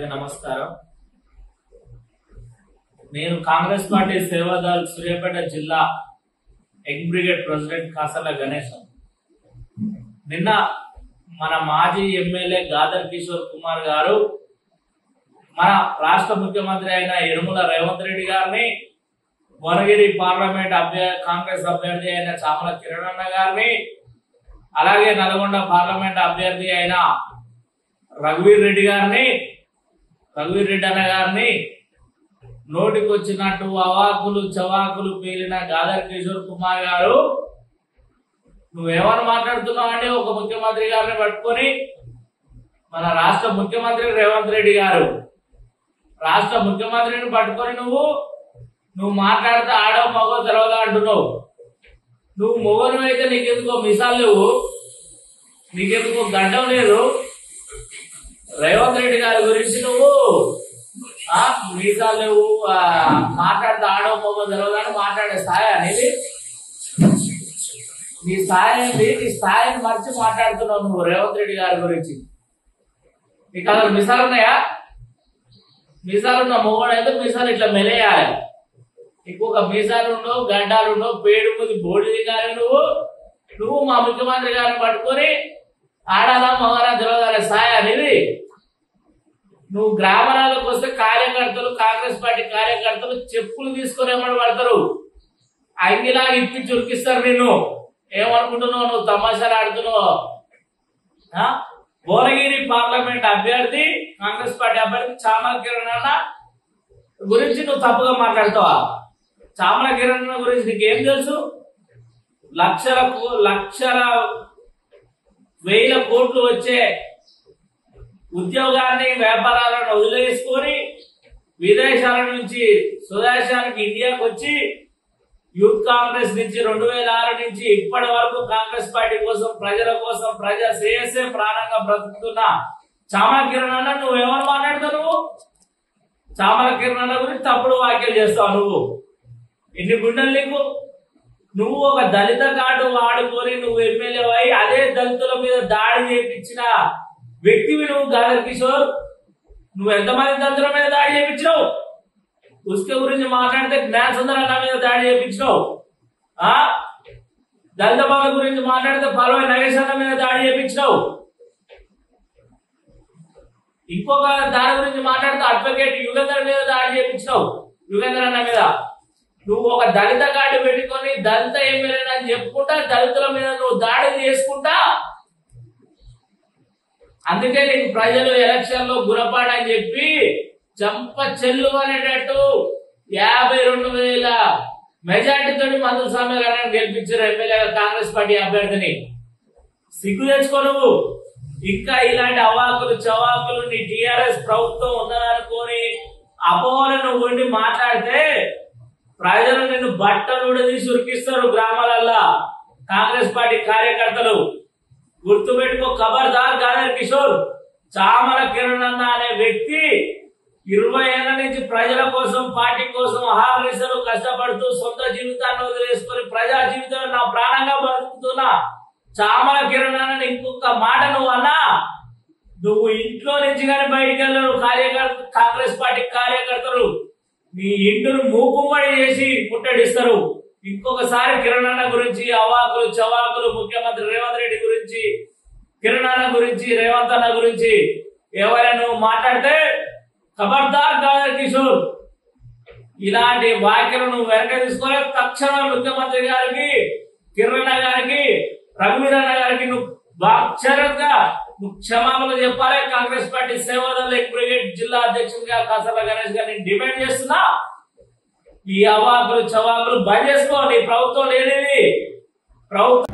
అందరికీ నమస్కారం। నేను కాంగ్రెస్ పార్టీ సేవాదల్ సూర్యాపేట జిల్లా యంగ్ బ్రిగేడ్ ప్రెసిడెంట్ కాసర్ల గణేశం। నిన్న మన మాజీ ఎమ్మెల్యే గాదర్ కిషోర్ కుమార్ గారు మన రాష్ట్ర ముఖ్యమంత్రి అయిన యనమల రేవంత్ రెడ్డి గారిని, భువనగిరి పార్లమెంట్ కాంగ్రెస్ అభ్యర్థి అయిన చామల కిరణ్ గారిని, అలాగే నల్గొండ పార్లమెంట్ అభ్యర్థి అయిన రఘువీర్ రెడ్డి అన్న గారిని నోటికొచ్చినట్టు అవాకులు చవాకులు పేలిన గాదర్ కిషోర్ కుమార్ గారు, నువ్వేమని మాట్లాడుతున్నావు అంటే ఒక ముఖ్యమంత్రి గారిని పట్టుకొని మన రాష్ట్ర ముఖ్యమంత్రి రేవంత్ రెడ్డి గారు, రాష్ట్ర ముఖ్యమంత్రిని పట్టుకొని నువ్వు మాట్లాడితే ఆడో మగో తెలవదా అంటున్నావు। నువ్వు మొగను అయితే నీకెందుకో మిసాలు లేవు, నీకెందుకో గడ్డం లేదు। రేవంత్ రెడ్డి గారి గురించి నువ్వు మీసాలు లేవు, మాట్లాడితే ఆడో మగో తెలవదా అని మాట్లాడే స్థాయి అనేది నీ స్థాయి ఏంటి? నీ స్థాయిని మర్చి మాట్లాడుతున్నావు నువ్వు రేవంత్ రెడ్డి గారి గురించి। నీకు అసలు మిసాలు ఉన్నాయా? మీసాలున్న మొగడు అయితే మీసాలు ఇట్లా మెలేయాలి, ఇంకొక మీసాలు ఉండవు, గడ్డాలు ఉండవు, పేడు ముందు బోడిది కానీ నువ్వు మా ముఖ్యమంత్రి గారిని పట్టుకొని ఆడాలా మగరా తెలవదాలే స్థాయి అనేది। నువ్వు గ్రామాలకు వస్తే కార్యకర్తలు, కాంగ్రెస్ పార్టీ కార్యకర్తలు చెప్పులు తీసుకొని ఏమని పడతారు, అంగిలాగా ఇప్పి చురికిస్తారు నిన్ను। ఏమనుకుంటున్నావు నువ్వు? తమాషాలు ఆడుతున్నావు। భువనగిరి పార్లమెంట్ అభ్యర్థి, కాంగ్రెస్ పార్టీ అభ్యర్థి చామల కిరణ్ అన్న గురించి నువ్వు తప్పుగా మాట్లాడతావా? చామల కిరణ్ అన్న గురించి నీకేం తెలుసు? లక్షల వేల కోట్లు వచ్చే ఉద్యోగాన్ని, వ్యాపారాలను వదిలేసుకొని విదేశాల నుంచి స్వదేశానికి ఇండియాకు వచ్చి యూత్ కాంగ్రెస్ నుంచి 2006 నుంచి ఇప్పటి వరకు కాంగ్రెస్ పార్టీ కోసం, ప్రజల కోసం, ప్రజా శ్రేయస్సే ప్రాణంగా బ్రతుకుతున్న చామల కిరణ్ అన్న నువ్వేమని మాట్లాడతావు? నువ్వు చామల కిరణ్ అన్న గురించి తప్పుడు వ్యాఖ్యలు చేస్తావు నువ్వు। ఎన్ని గుండెలు నీకు? నువ్వు ఒక దళిత కార్డు వాడుకొని నువ్వు ఎమ్మెల్యే అయి అదే దళితుల మీద దాడి చేయించిన వ్యక్తివి నువ్వు గాదర్ కిషోర్। నువ్వు ఎంతమంది దళితుల మీద దాడి చేయించినావు? ఉస్కే గురించి మాట్లాడితే జ్ఞాన సుందర్ అన్న మీద దాడి చేయించినావు। దళిత బాల గురించి మాట్లాడితే పల్వై నగేష్ అన్న మీద దాడి చేయించినావు। ఇంకొక దాని గురించి మాట్లాడితే అడ్వకేట్ యుగేందర్ మీద దాడి చేయించినావు, యుగేందర్ అన్న మీద। నువ్వు ఒక దళిత కార్డు పెట్టుకొని దళిత ఎమ్మెల్యే అని చెప్పుకుంటా దళితుల మీద నువ్వు దాడి చేసుకుంటా, అందుకే నీకు ప్రజలు ఎలక్షన్ లో గురపాడని చెప్పి చంప చెల్లు అనేటట్టు 52,000 మెజార్టీతో మందుల స్వామి గారిని గెలిపించారు ఎమ్మెల్యేగా కాంగ్రెస్ పార్టీ అభ్యర్థిని। సిగ్గు తెచ్చుకో నువ్వు। ఇంకా ఇలాంటి అవాకులు చవాకులు నీ టిఆర్ఎస్ ప్రభుత్వం ఉన్నదనుకొని అపోహలను ఉండి మాట్లాడితే ప్రజలు నిన్ను బట్టలు తీసి ఉరికిస్తారు గ్రామాలల్లో కాంగ్రెస్ పార్టీ కార్యకర్తలు। గుర్తుపెట్టుకో, ఖబర్దార్ గాదర్ కిషోర్। చామల కిరణ్ అన్న అనే వ్యక్తి 20 ఏళ్ల నుంచి ప్రజల కోసం, పార్టీ కోసం అహర్నిశలు కష్టపడుతూ సొంత జీవితాన్ని వదిలేసుకొని ప్రజా జీవితం నా ప్రాణంగా బతుకుతున్నా చామల కిరణ్ అన్న ఇంకొక మాట నువ్వు అన్నా, నువ్వు ఇంట్లో నుంచి కానీ బయటికి వెళ్ళరు కాంగ్రెస్ పార్టీ కార్యకర్తలు నీ ఇంటిని మూకుమ్మడి చేసి ముట్టడిస్తారు। ఇంకొకసారి కిరణ్ అన్న గురించి అవాకులు చవాకులు, ముఖ్యమంత్రి రేవంత్ రెడ్డి గురించి, కిరణ్ అన్న గురించి, రేవంత్ అన్న గురించి ఎవరైనా నువ్వు మాట్లాడితే ఖబర్దార్ గాదర్ కిషోర్। ఇలాంటి వ్యాఖ్యలు నువ్వు వెనక తీసుకోలే, తక్షణం ముఖ్యమంత్రి గారికి, కిరణ్ అన్న గారికి, రఘువీర్ అన్న గారికి నువ్వు క్షమాపణ చెప్పాలి। Congress party Seva Dal young brigade జిల్లా అధ్యక్షుడిగా కాసర్ల గణేష్ గారిని డిమాండ్ చేస్తున్నా, ఈ అవాకులు చవాకులు బంద్ చేసుకో। నీ ప్రభుత్వం లేనిది ప్రభుత్వం